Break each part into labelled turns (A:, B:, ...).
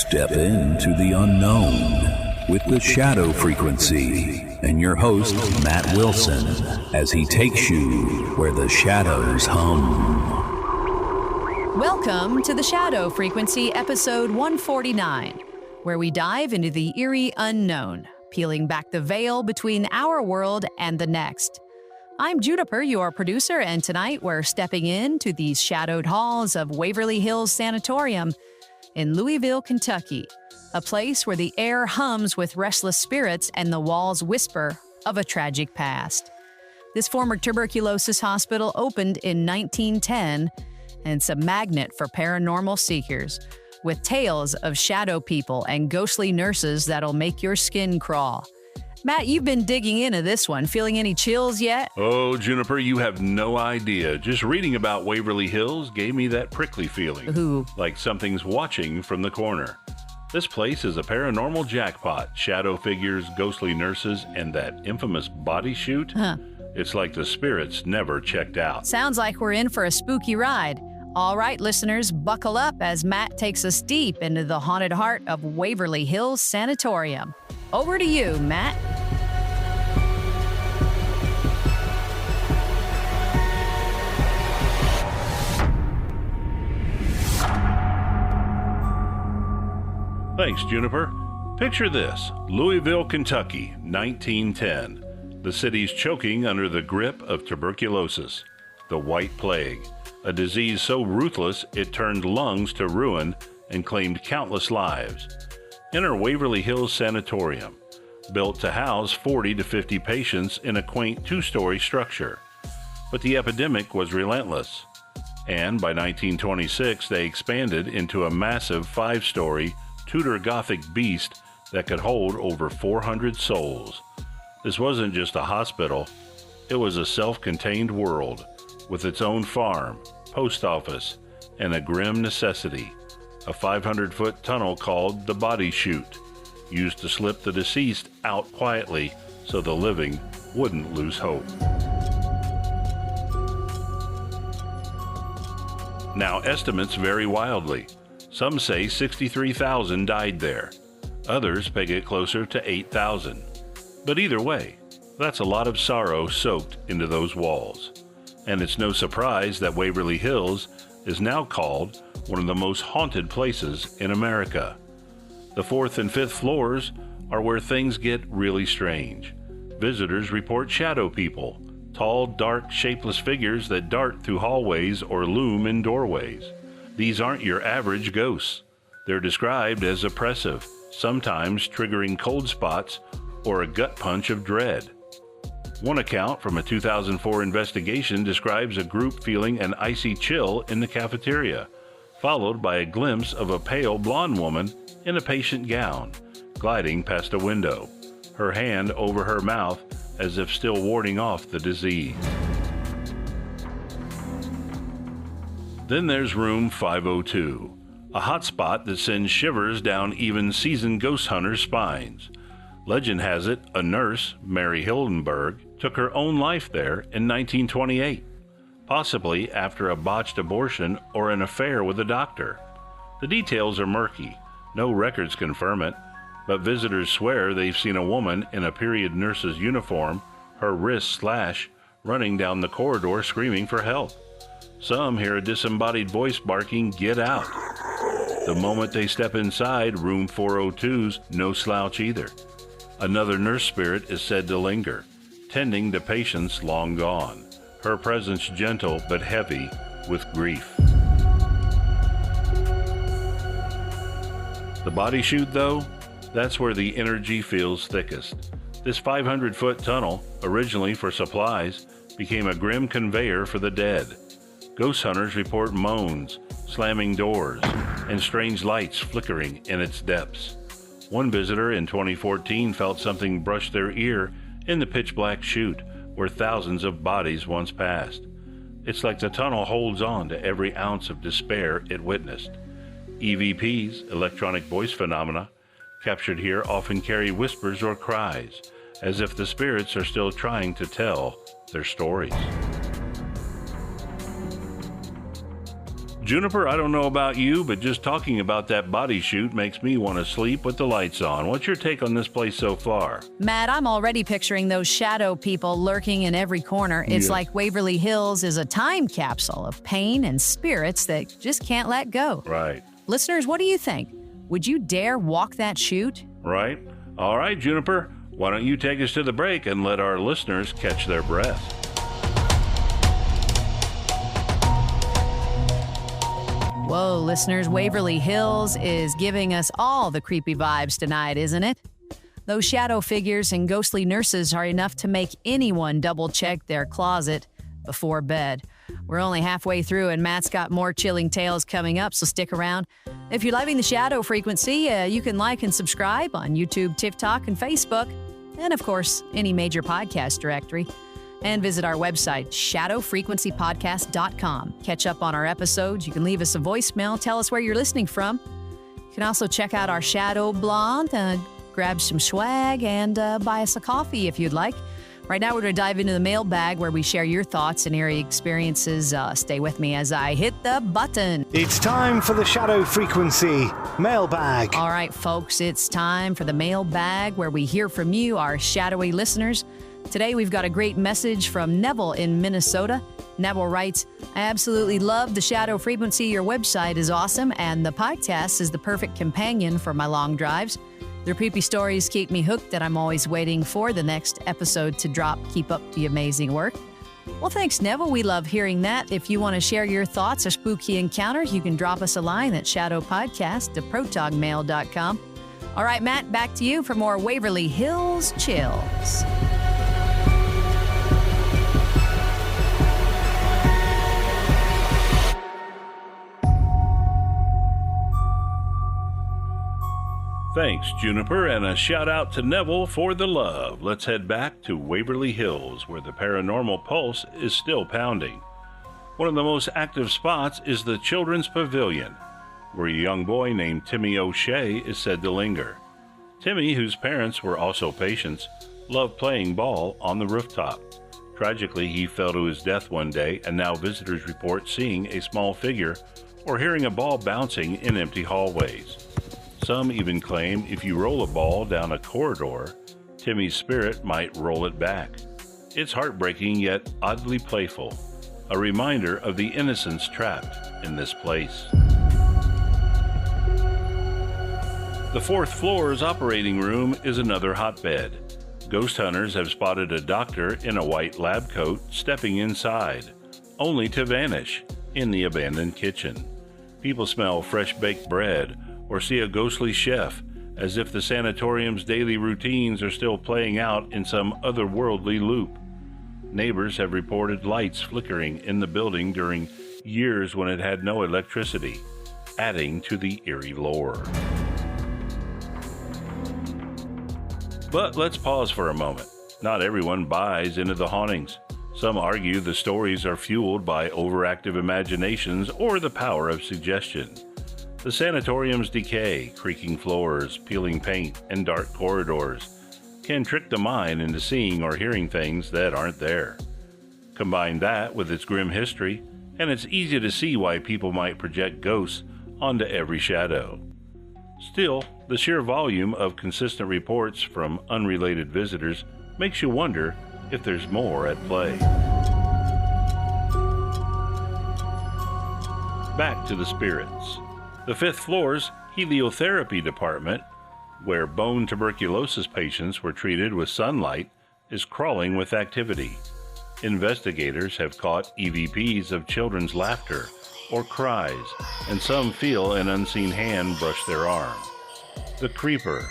A: Step into the unknown with the shadow frequency and your host, Matt Wilson, as he takes you where the shadows hum.
B: Welcome to the Shadow Frequency, episode 149, where we dive into the eerie unknown, peeling back the veil between our world and the next. I'm Juniper, your producer, and tonight we're stepping into these shadowed halls of Waverly Hills Sanatorium in Louisville, Kentucky, a place where the air hums with restless spirits and the walls whisper of a tragic past. This former tuberculosis hospital opened in 1910, and it's a magnet for paranormal seekers, with tales of shadow people and ghostly nurses that'll make your skin crawl. Matt, you've been digging into this one. Feeling any chills yet?
C: Oh, Juniper, you have no idea. Just reading about Waverly Hills gave me that prickly feeling.
B: Ooh.
C: Like something's watching from the corner. This place is a paranormal jackpot. Shadow figures, ghostly nurses, and that infamous body chute. It's like the spirits never checked out.
B: Sounds like we're in for a spooky ride. All right, listeners, buckle up as Matt takes us deep into the haunted heart of Waverly Hills Sanatorium. Over to you, Matt.
C: Thanks, Juniper. Picture this, Louisville, Kentucky, 1910. The city's choking under the grip of tuberculosis, the White Plague, a disease so ruthless it turned lungs to ruin and claimed countless lives. Enter Waverly Hills Sanatorium, built to house 40 to 50 patients in a quaint two-story structure. But the epidemic was relentless, and by 1926 they expanded into a massive 5-story Tudor Gothic beast that could hold over 400 souls. This wasn't just a hospital, it was a self-contained world with its own farm, post office, and a grim necessity, a 500-foot tunnel called the body chute, used to slip the deceased out quietly so the living wouldn't lose hope. Now, estimates vary wildly. Some say 63,000 died there. Others peg it closer to 8,000. But either way, that's a lot of sorrow soaked into those walls. And it's no surprise that Waverly Hills is now called one of the most haunted places in America. The 4th and 5th floors are where things get really strange. Visitors report shadow people, tall, dark, shapeless figures that dart through hallways or loom in doorways. These aren't your average ghosts. They're described as oppressive, sometimes triggering cold spots or a gut punch of dread. One account from a 2004 investigation describes a group feeling an icy chill in the cafeteria, followed by a glimpse of a pale blonde woman in a patient gown, gliding past a window, her hand over her mouth as if still warding off the disease. Then there's room 502, a hotspot that sends shivers down even seasoned ghost hunters' spines. Legend has it a nurse, Mary Hildenberg, took her own life there in 1928, possibly after a botched abortion or an affair with a doctor. The details are murky. No records confirm it, but visitors swear they've seen a woman in a period nurse's uniform, her wrist slashed, running down the corridor screaming for help. Some hear a disembodied voice barking, "Get out." The moment they step inside, room 402's no slouch either. Another nurse spirit is said to linger, tending to patients long gone, her presence gentle but heavy with grief. The body chute, though, that's where the energy feels thickest. This 500-foot tunnel, originally for supplies, became a grim conveyor for the dead. Ghost hunters report moans, slamming doors, and strange lights flickering in its depths. One visitor in 2014 felt something brush their ear in the pitch-black chute where thousands of bodies once passed. It's like the tunnel holds on to every ounce of despair it witnessed. EVPs, electronic voice phenomena, captured here often carry whispers or cries, as if the spirits are still trying to tell their stories. Juniper, I don't know about you, but just talking about that body chute makes me want to sleep with the lights on. What's your take on this place so far?
B: Matt, I'm already picturing those shadow people lurking in every corner. It's like Waverly Hills is a time capsule of pain and spirits that just can't let go.
C: Right.
B: Listeners, what do you think? Would you dare walk that chute?
C: Right. All right, Juniper, why don't you take us to the break and let our listeners catch their breath?
B: Whoa, listeners, Waverly Hills is giving us all the creepy vibes tonight, isn't it? Those shadow figures and ghostly nurses are enough to make anyone double-check their closet before bed. We're only halfway through, and Matt's got more chilling tales coming up, so stick around. If you're loving the Shadow Frequency, you can like and subscribe on YouTube, TikTok, and Facebook, and, of course, any major podcast directory. And visit our website, shadowfrequencypodcast.com. Catch up on our episodes. You can leave us a voicemail. Tell us where you're listening from. You can also check out our Shadow Blonde, grab some swag, and buy us a coffee if you'd like. Right now, we're going to dive into the mailbag where we share your thoughts and eerie experiences. Stay with me as I hit the button.
D: It's time for the Shadow Frequency mailbag.
B: All right, folks, it's time for the mailbag where we hear from you, our shadowy listeners. Today, we've got a great message from Neville in Minnesota. Neville writes, I absolutely love the Shadow Frequency. Your website is awesome, and the podcast is the perfect companion for my long drives. Their creepy stories keep me hooked, and I'm always waiting for the next episode to drop. Keep up the amazing work. Well, thanks, Neville. We love hearing that. If you want to share your thoughts or spooky encounters, you can drop us a line at shadowpodcast@protogmail.com. All right, Matt, back to you for more Waverly Hills chills.
C: Thanks, Juniper, and a shout out to Neville for the love. Let's head back to Waverly Hills, where the paranormal pulse is still pounding. One of the most active spots is the Children's Pavilion, where a young boy named Timmy O'Shea is said to linger. Timmy, whose parents were also patients, loved playing ball on the rooftop. Tragically, he fell to his death one day, and now visitors report seeing a small figure or hearing a ball bouncing in empty hallways. Some even claim if you roll a ball down a corridor, Timmy's spirit might roll it back. It's heartbreaking yet oddly playful, a reminder of the innocence trapped in this place. The fourth floor's operating room is another hotbed. Ghost hunters have spotted a doctor in a white lab coat stepping inside, only to vanish in the abandoned kitchen. People smell fresh-baked bread or see a ghostly chef, as if the sanatorium's daily routines are still playing out in some otherworldly loop. Neighbors have reported lights flickering in the building during years when it had no electricity, adding to the eerie lore. But let's pause for a moment. Not everyone buys into the hauntings. Some argue the stories are fueled by overactive imaginations or the power of suggestion. The sanatorium's decay, creaking floors, peeling paint, and dark corridors can trick the mind into seeing or hearing things that aren't there. Combine that with its grim history, and it's easy to see why people might project ghosts onto every shadow. Still, the sheer volume of consistent reports from unrelated visitors makes you wonder if there's more at play. Back to the spirits. The fifth floor's heliotherapy department, where bone tuberculosis patients were treated with sunlight, is crawling with activity. Investigators have caught EVPs of children's laughter or cries, and some feel an unseen hand brush their arm. The Creeper,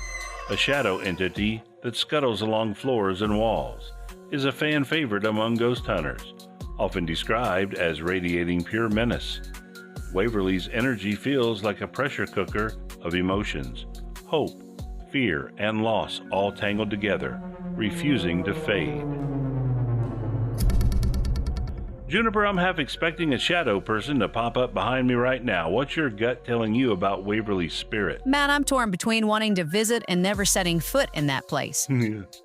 C: a shadow entity that scuttles along floors and walls, is a fan favorite among ghost hunters, often described as radiating pure menace. Waverly's energy feels like a pressure cooker of emotions, hope, fear, and loss all tangled together, refusing to fade. Juniper, I'm half expecting a shadow person to pop up behind me right now. What's your gut telling you about Waverly's spirit?
B: Matt, I'm torn between wanting to visit and never setting foot in that place.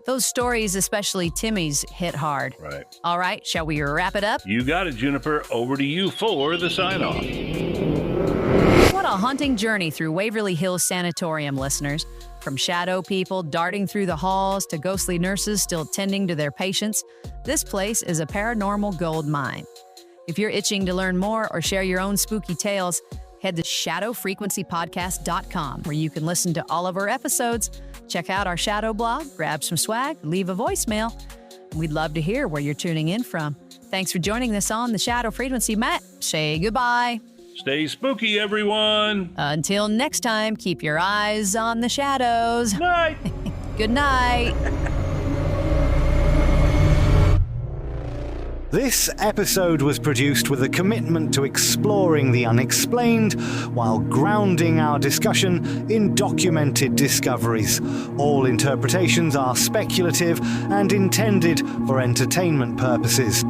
B: Those stories, especially Timmy's, hit hard.
C: Right.
B: All right, shall we wrap it up?
C: You got it, Juniper. Over to you for the sign-off.
B: a haunting journey through Waverly Hills Sanatorium, listeners. From shadow people darting through the halls to ghostly nurses still tending to their patients, this place is a paranormal gold mine. If you're itching to learn more or share your own spooky tales, head to shadowfrequencypodcast.com, where you can listen to all of our episodes, check out our shadow blog, grab some swag, leave a voicemail. We'd love to hear where you're tuning in from. Thanks for joining us on the Shadow Frequency. Matt, say goodbye.
C: Stay spooky, everyone.
B: Until next time, keep your eyes on the shadows.
C: Night.
B: Good night.
D: This episode was produced with a commitment to exploring the unexplained while grounding our discussion in documented discoveries. All interpretations are speculative and intended for entertainment purposes.